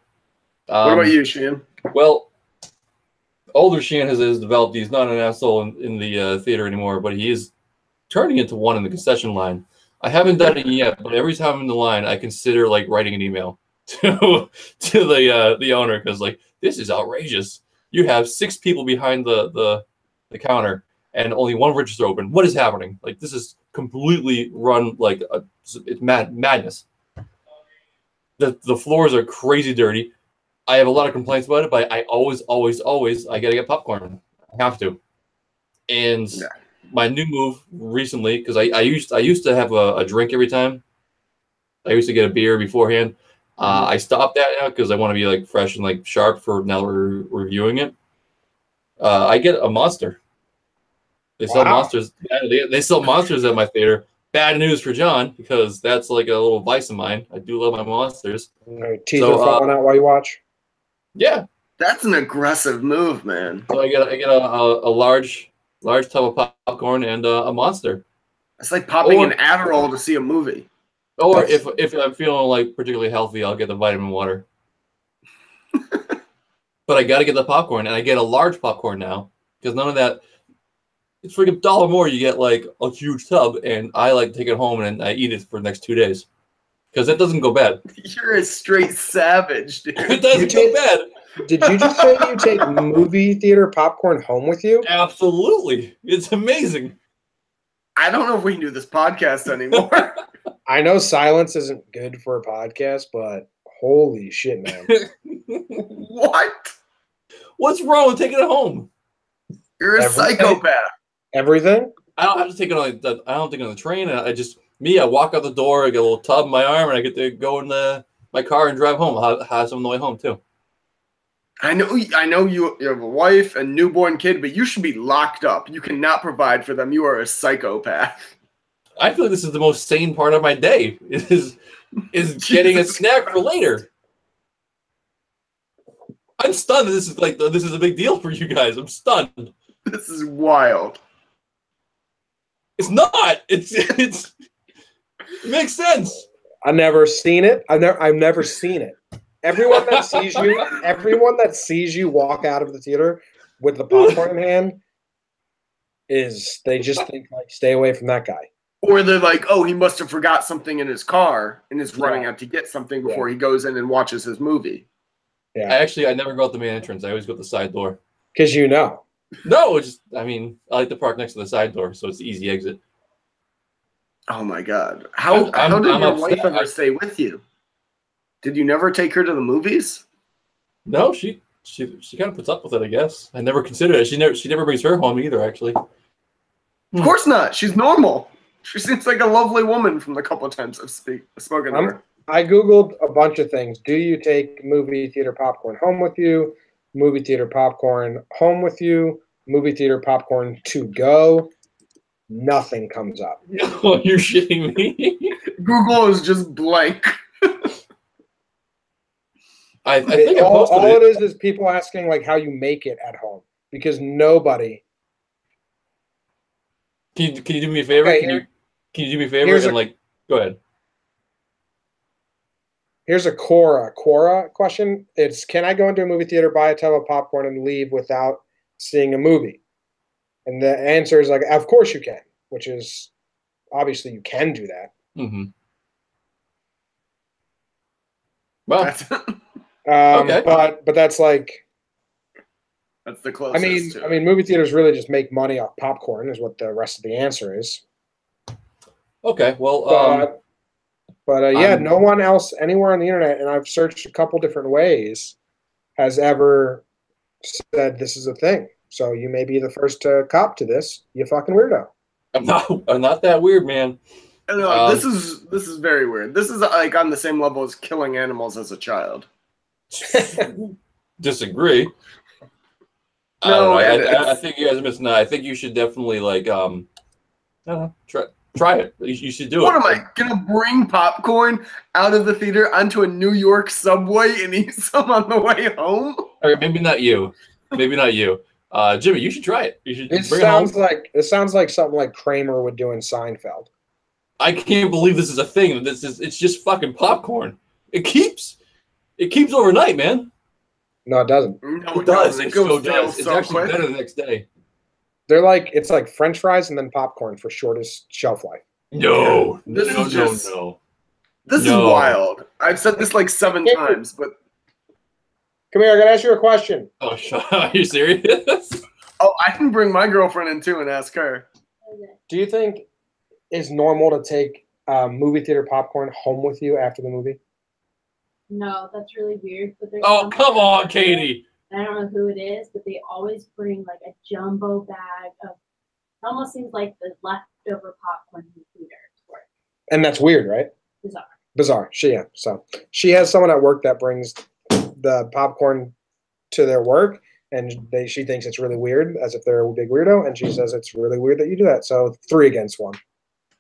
Speaker 2: What about you, Sheehan?
Speaker 1: Well, older Sheehan has developed. He's not an asshole in the theater anymore, but he is turning into one in the concession line. I haven't done it yet, but every time I'm in the line, I consider like writing an email to the owner because like this is outrageous. You have 6 people behind the counter and only 1 register open. What is happening? Like this is completely run like it's madness. The floors are crazy dirty. I have a lot of complaints about it, but I always I gotta get popcorn. I have to. And my new move recently, because I used to have a drink every time. I used to get a beer beforehand. I stopped that now because I want to be like fresh and like sharp for now we're reviewing it. I get a Monster. They sell Monsters. They sell Monsters at my theater. Bad news for John because that's like a little vice of mine. I do love my Monsters.
Speaker 3: Teeth are falling out while you watch.
Speaker 1: Yeah,
Speaker 2: that's an aggressive move, man.
Speaker 1: So I get a large tub of popcorn and a Monster.
Speaker 2: It's like popping an Adderall to see a movie.
Speaker 1: Or if I'm feeling like particularly healthy, I'll get the vitamin water. But I got to get the popcorn, and I get a large popcorn now because none of that. It's freaking $1 more. You get like a huge tub, and I like take it home and I eat it for the next 2 days because that doesn't go bad.
Speaker 2: You're a straight savage, dude.
Speaker 1: It doesn't go bad.
Speaker 3: Did you just say you take movie theater popcorn home with you?
Speaker 1: Absolutely, it's amazing.
Speaker 2: I don't know if we can do this podcast anymore.
Speaker 3: I know silence isn't good for a podcast, but holy shit, man!
Speaker 2: What?
Speaker 1: What's wrong with taking it home?
Speaker 2: You're a psychopath.
Speaker 3: Everything?
Speaker 1: I don't have to take it on. I don't take it on the train. I walk out the door. I get a little tub in my arm, and I get to go in my car and drive home. I'll have some on the way home too.
Speaker 2: I know you have a wife and newborn kid, but you should be locked up. You cannot provide for them. You are a psychopath.
Speaker 1: I feel like this is the most sane part of my day. Is getting a snack for later. I'm stunned. This is a big deal for you guys. I'm stunned.
Speaker 2: This is wild.
Speaker 1: It's not. It makes sense.
Speaker 3: I've never seen it. I've never seen it. Everyone that sees you walk out of the theater with the popcorn in hand they just think like stay away from that guy.
Speaker 2: Or they're like, oh, he must have forgot something in his car and is running out to get something before he goes in and watches his movie.
Speaker 3: Yeah.
Speaker 1: I never go out the main entrance. I always go out the side door.
Speaker 3: Because you know.
Speaker 1: No, I like to park next to the side door, so it's the easy exit.
Speaker 2: Oh my God! How did your wife ever stay with you? Did you never take her to the movies?
Speaker 1: No, she kind of puts up with it, I guess. I never considered it. She never brings her home either, actually.
Speaker 2: Of course not. She's normal. She seems like a lovely woman from the couple of times I've spoken to her.
Speaker 3: I Googled a bunch of things. Do you take movie theater popcorn home with you? Movie theater popcorn home with you? Movie theater popcorn to go? Nothing comes up.
Speaker 1: Oh, you're shitting me.
Speaker 2: Google is just blank.
Speaker 1: I think
Speaker 3: all it is people asking like how you make it at home because nobody.
Speaker 1: Can you do me a favor?
Speaker 3: Okay,
Speaker 1: can you do me a favor and go ahead?
Speaker 3: Here's a Quora question. It's can I go into a movie theater, buy a tub of popcorn, and leave without seeing a movie? And the answer is like, of course you can, which is obviously you can do that.
Speaker 1: Mm-hmm. Well,
Speaker 3: okay. But that's like.
Speaker 2: That's the closest.
Speaker 3: I mean, movie theaters really just make money off popcorn, is what the rest of the answer is.
Speaker 1: Okay, well,
Speaker 3: no one else anywhere on the internet, and I've searched a couple different ways, has ever said this is a thing. So you may be the first to cop to this. You fucking weirdo.
Speaker 1: I'm not that weird, man.
Speaker 2: No, this is very weird. This is like on the same level as killing animals as a child.
Speaker 1: Disagree.
Speaker 2: No,
Speaker 1: I think you guys are missing out. I think you should definitely try it. You should do it.
Speaker 2: What am I gonna bring popcorn out of the theater onto a New York subway and eat some on the way home?
Speaker 1: Or maybe not you. Jimmy, you should try it. You should.
Speaker 3: This sounds like something like Kramer would do in Seinfeld.
Speaker 1: I can't believe this is a thing. It's just fucking popcorn. It keeps overnight, man.
Speaker 3: No, it doesn't.
Speaker 2: No,
Speaker 1: it does.
Speaker 2: It goes down
Speaker 1: It's
Speaker 2: so
Speaker 1: actually
Speaker 2: quick.
Speaker 1: better the next day.
Speaker 3: It's like French fries and then popcorn for shortest shelf life.
Speaker 1: No.
Speaker 2: This is
Speaker 1: No.
Speaker 2: wild. I've said this like 7 times, but
Speaker 3: Come here, I gotta ask you a question.
Speaker 1: Oh, are you serious?
Speaker 2: oh, I can bring my girlfriend in too and ask her.
Speaker 3: Do you think it's normal to take movie theater popcorn home with you after the movie?
Speaker 4: No, that's really weird. But there's
Speaker 1: Oh, come on, Katie.
Speaker 4: I don't know who it is, but they always bring like a jumbo bag of. It almost seems like the leftover popcorn in the theater.
Speaker 3: And that's weird, right? Bizarre. She has someone at work that brings the popcorn to their work, and she thinks it's really weird, as if they're a big weirdo, and she says it's really weird that you do that. So 3 against 1.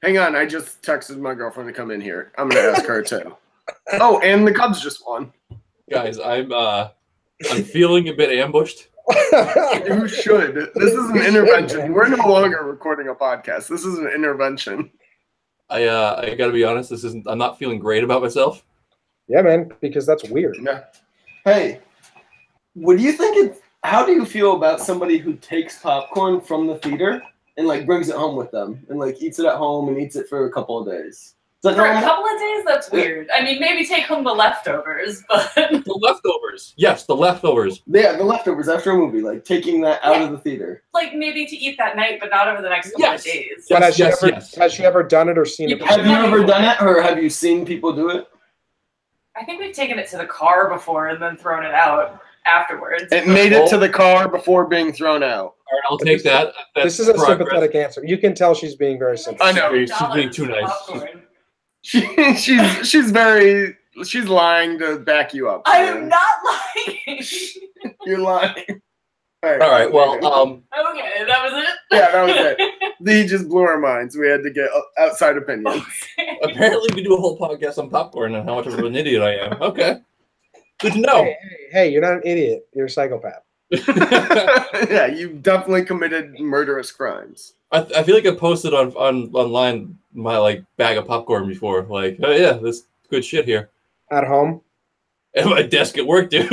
Speaker 2: Hang on, I just texted my girlfriend to come in here. I'm gonna ask her too. Oh, and the Cubs just won.
Speaker 1: Guys, I'm feeling a bit ambushed.
Speaker 2: You should. This is an intervention. We're no longer recording a podcast. This is an intervention.
Speaker 1: I gotta be honest. I'm not feeling great about myself.
Speaker 3: Yeah, man, because that's weird.
Speaker 2: Yeah. Hey, what do you think? How do you feel about somebody who takes popcorn from the theater and like brings it home with them and like eats it at home and eats it for a couple of days?
Speaker 5: For a couple of days, that's weird. I mean, maybe take home the leftovers, but
Speaker 1: the leftovers. Yes, the leftovers.
Speaker 2: Yeah, the leftovers after a movie, like taking that out of the theater.
Speaker 5: Like maybe to eat that night, but not over the next couple of days.
Speaker 3: But has she ever done it or seen it?
Speaker 2: Have you ever done it, or have you seen people do it?
Speaker 5: I think we've taken it to the car before and then thrown it out afterwards.
Speaker 2: It made it to the car before being thrown out.
Speaker 1: All right, I'll take that.
Speaker 3: This is a sympathetic answer. You can tell she's being very sympathetic.
Speaker 2: I know.
Speaker 1: She's being too nice.
Speaker 2: She's lying to back you up.
Speaker 5: I am not lying.
Speaker 2: You're lying.
Speaker 1: All right. Well,
Speaker 5: okay, that was it.
Speaker 2: Yeah, that was it. He just blew our minds. We had to get outside opinions.
Speaker 1: Apparently, we do a whole podcast on popcorn and how much of an idiot I am. Okay, good to know.
Speaker 3: Hey, you're not an idiot. You're a psychopath.
Speaker 2: Yeah, you've definitely committed murderous crimes.
Speaker 1: I feel like I posted online my like bag of popcorn before. Like, oh yeah, this good shit here.
Speaker 3: At home?
Speaker 1: At my desk at work, dude.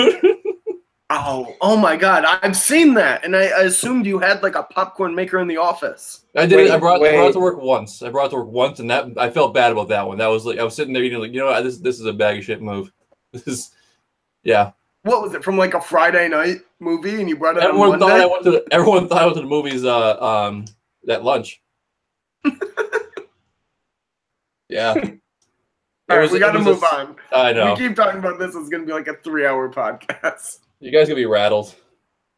Speaker 2: Oh my God! I've seen that, and I assumed you had like a popcorn maker in the office.
Speaker 1: I did. I brought it to work once. And that I felt bad about that one. That was like I was sitting there eating like, you know what, this is a bag of shit move. This is, yeah.
Speaker 2: What was it from like a Friday night movie, and you brought it
Speaker 1: Everyone
Speaker 2: on
Speaker 1: thought
Speaker 2: Monday?
Speaker 1: Everyone thought I went to the movies. At lunch. Yeah.
Speaker 2: All right, we got to move on.
Speaker 1: I know.
Speaker 2: We keep talking about this. It's going to be like a 3-hour podcast.
Speaker 1: You guys gonna be rattled.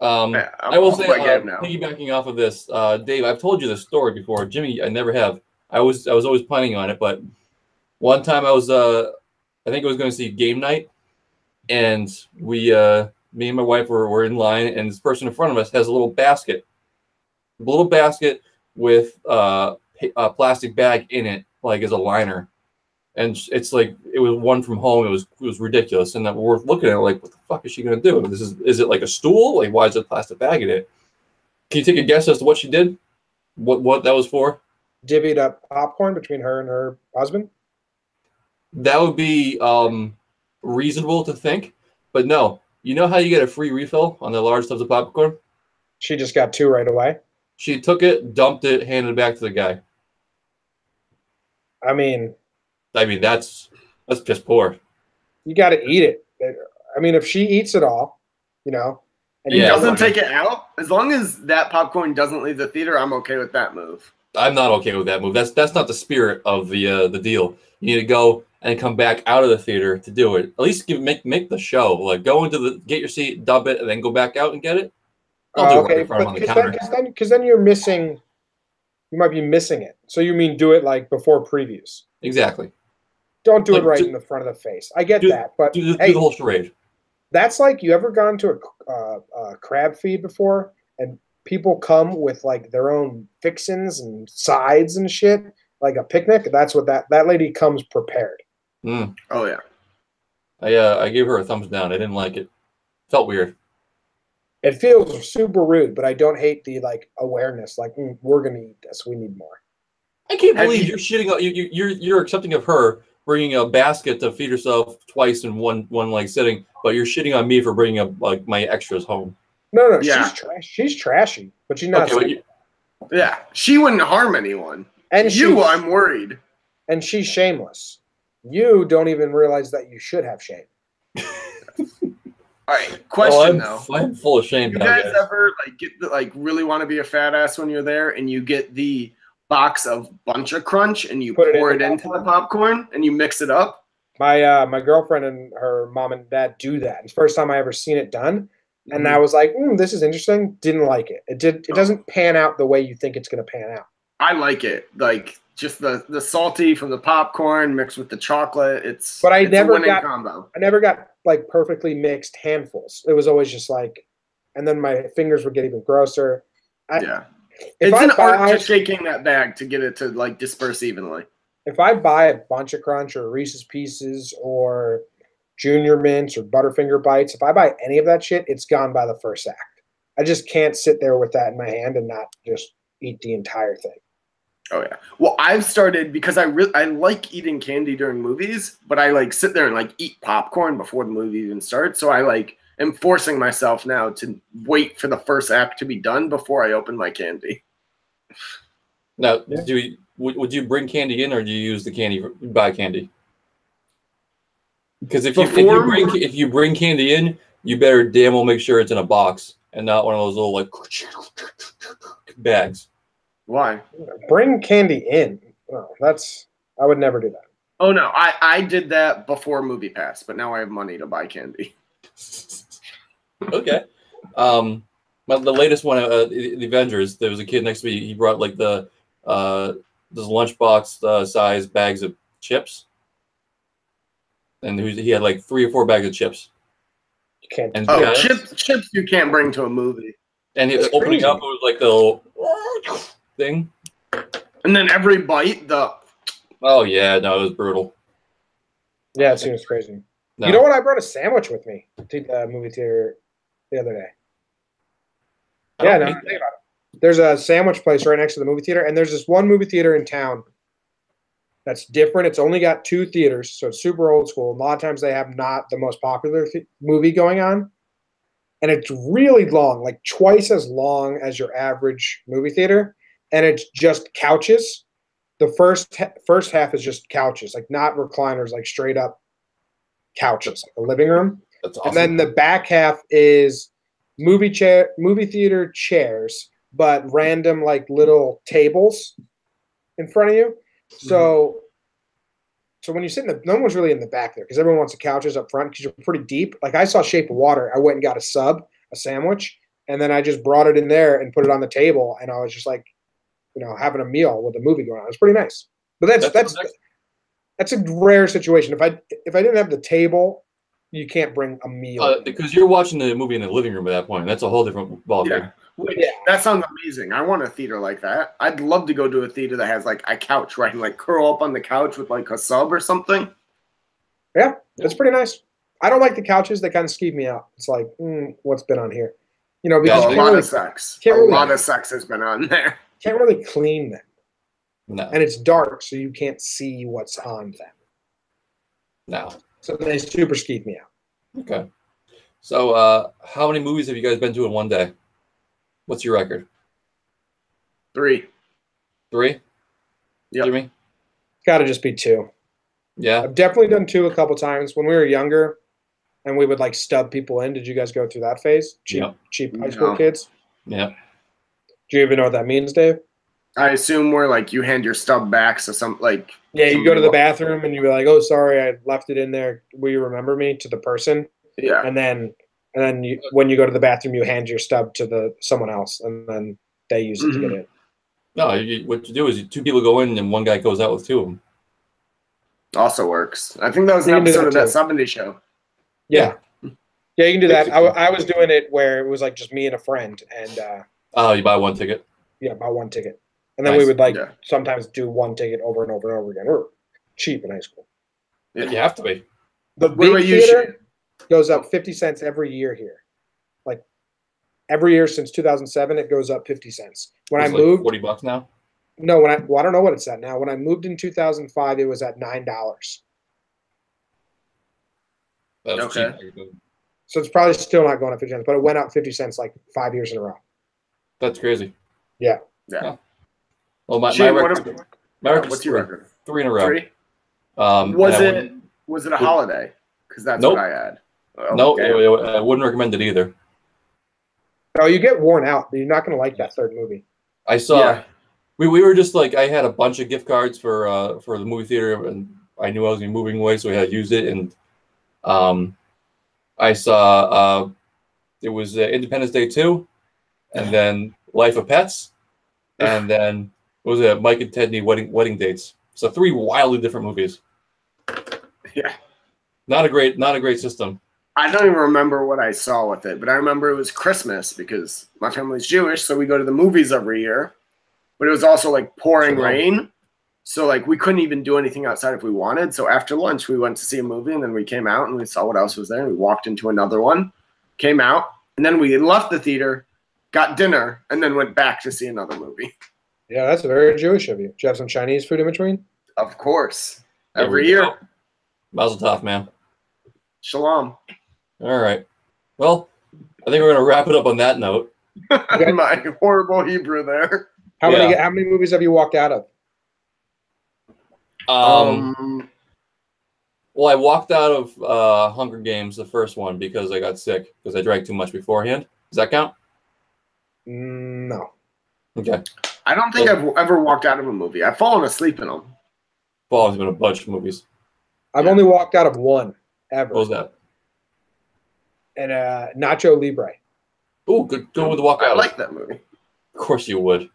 Speaker 2: Yeah,
Speaker 1: I will say, piggybacking off of this, Dave, I've told you this story before. Jimmy, I never have. I was always planning on it, but one time I was, I think I was going to see Game Night, and me and my wife were in line, and this person in front of us has a little basket with a plastic bag in it, like as a liner. And it's like it was one from home. It was ridiculous, and we're looking at it like, what the fuck is she gonna do? Is it like a stool? Like, why is it a plastic bag in it? Can you take a guess as to what she did? What that was for?
Speaker 3: Divvied up popcorn between her and her husband.
Speaker 1: That would be reasonable to think, but no. You know how you get a free refill on the large tubs of popcorn?
Speaker 3: She just got 2 right away.
Speaker 1: She took it, dumped it, handed it back to the guy.
Speaker 3: I mean,
Speaker 1: that's just poor.
Speaker 3: You got to eat it. I mean, if she eats it all, and
Speaker 2: doesn't take it out, as long as that popcorn doesn't leave the theater, I'm okay with that move.
Speaker 1: I'm not okay with that move. That's not the spirit of the deal. You need to go and come back out of the theater to do it. At least make the show. Like, go get your seat, dump it, and then go back out and get it. Don't do it right in front of on the counter.
Speaker 3: Because then you're missing. You might be missing it. So you mean do it like before previews?
Speaker 1: Exactly.
Speaker 3: Don't do it right in the front of the face. I get that, but
Speaker 1: do the whole charade.
Speaker 3: That's like, you ever gone to a crab feed before, and people come with like their own fixins and sides and shit, like a picnic? That's what that lady comes prepared.
Speaker 1: Mm.
Speaker 2: Oh yeah.
Speaker 1: I gave her a thumbs down. I didn't like it. Felt weird.
Speaker 3: It feels super rude, but I don't hate the like awareness. Like, we're gonna eat this. We need more.
Speaker 1: I can't believe you're shitting on you're accepting of her bringing a basket to feed herself twice in one like sitting, but you're shitting on me for bringing up like my extras home.
Speaker 3: No,
Speaker 2: yeah.
Speaker 3: She's trashy, but she's not.
Speaker 1: Okay,
Speaker 2: yeah, she wouldn't harm anyone.
Speaker 3: And
Speaker 2: I'm worried.
Speaker 3: And she's shameless. You don't even realize that you should have shame.
Speaker 2: All right, question
Speaker 1: though. I'm full of shame.
Speaker 2: You guys ever really want to be a fat ass when you're there, and you get the box of Bunch of Crunch and you pour it into the popcorn and you mix it up?
Speaker 3: My girlfriend and her mom and dad do that. It's the first time I ever seen it done, and I was like, "This is interesting." Didn't like it. It doesn't pan out the way you think it's going to pan out.
Speaker 2: I like it. Like just the salty from the popcorn mixed with the chocolate.
Speaker 3: But
Speaker 2: it's a winning combo.
Speaker 3: I never got like perfectly mixed handfuls. It was always just like, and then my fingers would get even grosser.
Speaker 2: It's an art to shaking that bag to get it to like disperse evenly.
Speaker 3: If I buy a Bunch of Crunch or Reese's Pieces or Junior Mints or Butterfinger Bites, if I buy any of that shit, it's gone by the first act. I just can't sit there with that in my hand and not just eat the entire thing.
Speaker 2: Oh yeah. Well, I've started because I like eating candy during movies, but I like sit there and like eat popcorn before the movie even starts. So I like am forcing myself now to wait for the first act to be done before I open my candy.
Speaker 1: Now, would you bring candy in, or do you use the candy buy candy? Because if you bring candy in, you better damn well make sure it's in a box and not one of those little like bags.
Speaker 2: Why?
Speaker 3: Bring candy in. Oh, I would never do that.
Speaker 2: Oh no, I did that before Movie Pass, but now I have money to buy candy.
Speaker 1: Okay. The latest one, the Avengers. There was a kid next to me. He brought like this lunchbox size bags of chips, and he had like 3 or 4 bags of chips.
Speaker 3: You can't.
Speaker 1: And
Speaker 2: chips you can't bring to a movie.
Speaker 1: And it's opening up, it was like the little thing.
Speaker 2: And then every bite,
Speaker 1: oh yeah, no, it was brutal.
Speaker 3: Yeah, it seems crazy.
Speaker 1: No.
Speaker 3: You know what? I brought a sandwich with me to the movie theater the other day. Yeah, no, think about it. There's a sandwich place right next to the movie theater, and there's this one movie theater in town that's different. It's only got 2 theaters, so it's super old school. A lot of times they have not the most popular movie going on, and it's really long, like twice as long as your average movie theater, and it's just couches. The first half is just couches, like not recliners, like straight up couches, like a living room.
Speaker 1: That's awesome.
Speaker 3: And then the back half is movie theater chairs, but random like little tables in front of you. So when you sit no one's really in the back there because everyone wants the couches up front because you're pretty deep. Like I saw Shape of Water. I went and got a sandwich, and then I just brought it in there and put it on the table, and I was just like, having a meal with a movie going on. It was pretty nice. But that's a rare situation. If I didn't have the table, you can't bring a meal.
Speaker 1: Because you're watching the movie in the living room at that point. That's a whole different ballgame.
Speaker 2: Yeah. That sounds amazing. I want a theater like that. I'd love to go to a theater that has like a couch where I can like curl up on the couch with like a sub or something.
Speaker 3: Yeah, it's pretty nice. I don't like the couches. They kind of skeeve me out. It's like, what's been on here? Because
Speaker 2: a lot of sex. A lot of sex has been on there.
Speaker 3: Can't really clean them.
Speaker 1: No.
Speaker 3: And it's dark, so you can't see what's on them.
Speaker 1: No.
Speaker 3: So they super skeeve me out.
Speaker 1: Okay. So how many movies have you guys been to in one day? What's your record?
Speaker 2: 3.
Speaker 1: 3?
Speaker 2: Yeah.
Speaker 1: Jimmy?
Speaker 3: It's got to just be 2.
Speaker 1: Yeah.
Speaker 3: I've definitely done 2 a couple times. When we were younger and we would like stub people in. Did you guys go through that phase? Cheap high school kids?
Speaker 1: Yeah.
Speaker 3: Do you even know what that means, Dave?
Speaker 2: I assume where like you hand your stub back, so
Speaker 3: you go to the bathroom and you be like, "Oh, sorry, I left it in there. Will you remember me?" to the person.
Speaker 2: Yeah.
Speaker 3: And then when you go to the bathroom, you hand your stub to someone else, and then they use it to get in.
Speaker 1: No, what you do is 2 people go in and one guy goes out with 2 of them.
Speaker 2: Also works. I think that was an episode of that 70s show.
Speaker 3: Yeah. Yeah, you can do that. I was doing it where it was like just me and a friend, and
Speaker 1: you buy 1 ticket.
Speaker 3: Yeah, buy 1 ticket. And then we would sometimes do 1 ticket over and over and over again. We're cheap in high school.
Speaker 1: Yeah. You have to be.
Speaker 3: The big theater goes up 50 cents every year here. Like every year since 2007, it goes up 50 cents. When I moved,
Speaker 1: $40 now?
Speaker 3: No, I don't know what it's at now. When I moved in 2005, it was at $9.
Speaker 1: That's cheap.
Speaker 3: So it's probably still not going up 50 cents, but it went up 50 cents like 5 years in a row.
Speaker 1: That's crazy.
Speaker 3: Yeah.
Speaker 1: Well, my record, what's your record? 3 in a row.
Speaker 2: 3? Was it a holiday? Because that's what I had.
Speaker 1: Nope, I wouldn't recommend it either.
Speaker 3: Oh, you get worn out. You're not going to like that third movie.
Speaker 1: I saw. Yeah. We were just like, I had a bunch of gift cards for the movie theater, and I knew I was gonna be moving away, so I had used it, and I saw it was Independence Day 2, and then Life of Pets, and then what was it, Mike and Ted Need Wedding Dates. So 3 wildly different movies.
Speaker 2: Yeah.
Speaker 1: Not a great system.
Speaker 2: I don't even remember what I saw with it, but I remember it was Christmas because my family's Jewish, so we go to the movies every year. But it was also like pouring rain, so like we couldn't even do anything outside if we wanted. So after lunch, we went to see a movie, and then we came out and we saw what else was there. We walked into another one, came out, and then we left the theater, got dinner, and then went back to see another movie.
Speaker 3: Yeah, that's very Jewish of you. Did you have some Chinese food in between?
Speaker 2: Of course,
Speaker 1: There
Speaker 2: every
Speaker 1: we
Speaker 2: year.
Speaker 1: go. Mazel tov, man.
Speaker 2: Shalom.
Speaker 1: All right. Well, I think we're gonna wrap it up on that note.
Speaker 2: My horrible Hebrew there.
Speaker 3: How many movies have you walked out of?
Speaker 1: Well, I walked out of Hunger Games, the first one, because I got sick because I drank too much beforehand. Does that count?
Speaker 3: No.
Speaker 1: Okay.
Speaker 2: I don't think I've ever walked out of a movie. I've fallen asleep in them.
Speaker 1: Well, there's been a bunch of movies.
Speaker 3: I've only walked out of one ever.
Speaker 1: What was that?
Speaker 3: And Nacho Libre.
Speaker 1: Oh, good with the walk
Speaker 2: I
Speaker 1: out.
Speaker 2: like that movie.
Speaker 1: Of course you would.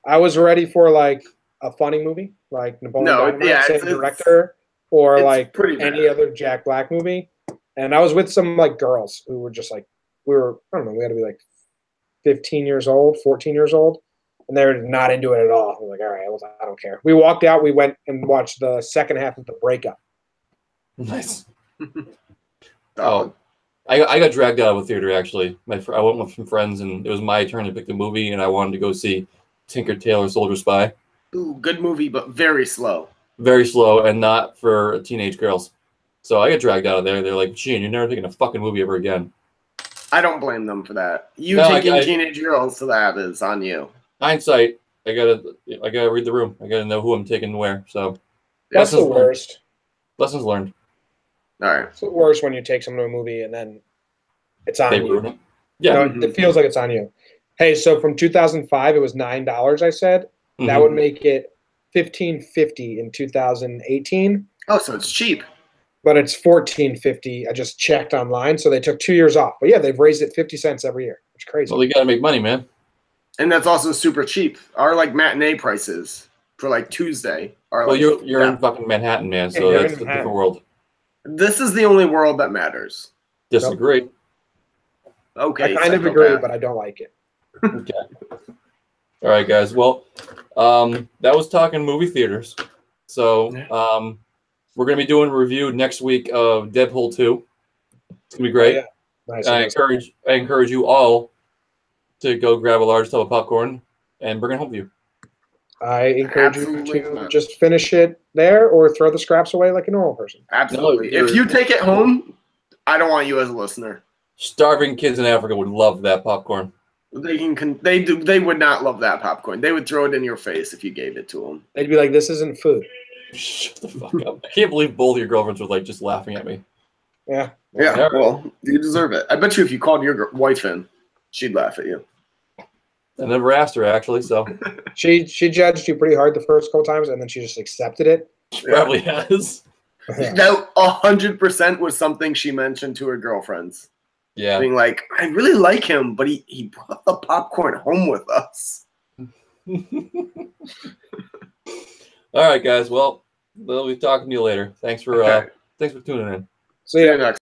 Speaker 3: I was ready for like a funny movie, like Napoleon Dynamite,
Speaker 2: yeah,
Speaker 3: same
Speaker 2: it's
Speaker 3: director, or
Speaker 2: it's
Speaker 3: like
Speaker 2: pretty bad.
Speaker 3: any other Jack Black movie. And I was with some like girls who were just like, I don't know, we had to be like 15 years old, 14 years old. And they were not into it at all. I was like, all right, I don't care. We walked out, we went and watched the second half of The Breakup.
Speaker 1: Nice. Oh, I got dragged out of a theater, actually. I went with some friends, and it was my turn to pick the movie, and I wanted to go see Tinker Tailor Soldier Spy.
Speaker 2: Ooh, good movie, but very slow.
Speaker 1: Very slow, and not for teenage girls. So I got dragged out of there. They're like, Gene, you're never taking a fucking movie ever again.
Speaker 2: I don't blame them for that.
Speaker 1: No,
Speaker 2: Taking teenage girls to that is on you.
Speaker 1: Hindsight, I gotta read the room. I gotta know who I'm taking where. So
Speaker 3: That's the worst.
Speaker 1: Lessons learned.
Speaker 2: All right.
Speaker 3: It's the worst when you take someone to a movie and then it's on
Speaker 1: They
Speaker 3: you.
Speaker 1: ruin it. Yeah.
Speaker 3: No, it feels like it's on you. Hey, so from 2005, it was $9. I said that
Speaker 1: Mhm.
Speaker 3: would make it $15.50 in 2018,
Speaker 2: Oh, so it's cheap.
Speaker 3: but it's $14.50. I just checked online, so they took 2 years off. But yeah, they've raised it 50 cents every year. It's crazy.
Speaker 1: Well, they gotta make money, man.
Speaker 2: And that's also super cheap. Our like matinee prices for like Tuesday are
Speaker 1: Well,
Speaker 2: like
Speaker 1: you're in fucking Manhattan, man. So
Speaker 3: Yeah,
Speaker 1: that's
Speaker 3: you're
Speaker 1: a
Speaker 3: in
Speaker 1: different
Speaker 3: Manhattan.
Speaker 1: world.
Speaker 2: This is the only world that matters.
Speaker 1: Disagree.
Speaker 2: Okay.
Speaker 3: I kind of agree, but I don't like it.
Speaker 1: Okay. All right, guys. Well, that was talking movie theaters. So we're gonna be doing a review next week of Deadpool 2. It's gonna be great.
Speaker 3: Yeah. Nice.
Speaker 1: I encourage you all to go grab a large tub of popcorn and bring it home with you.
Speaker 3: I encourage
Speaker 2: Absolutely
Speaker 3: you to
Speaker 2: not.
Speaker 3: just finish it there or throw the scraps away like a normal person.
Speaker 2: Absolutely.
Speaker 1: No,
Speaker 2: if you take it home, I don't want you as a listener.
Speaker 1: Starving kids in Africa would love that popcorn.
Speaker 2: They would not love that popcorn. They would throw it in your face if you gave it to them.
Speaker 3: They'd be like, "This isn't food."
Speaker 1: Shut the fuck up! I can't believe both of your girlfriends were like just laughing at me.
Speaker 3: Yeah.
Speaker 2: Yeah,
Speaker 1: All right.
Speaker 2: well, you deserve it. I bet you if you called your wife in, she'd laugh at you.
Speaker 1: I never asked her actually, so
Speaker 3: She judged you pretty hard the first couple times, and then she just accepted it.
Speaker 1: she probably has.
Speaker 2: That 100% was something she mentioned to her girlfriends.
Speaker 1: Yeah.
Speaker 2: Being like, I really like him, but he brought the popcorn home with us.
Speaker 1: All right, guys. Well, we'll be talking to you later. Thanks for
Speaker 2: Okay.
Speaker 1: thanks for tuning in.
Speaker 3: So yeah,
Speaker 2: next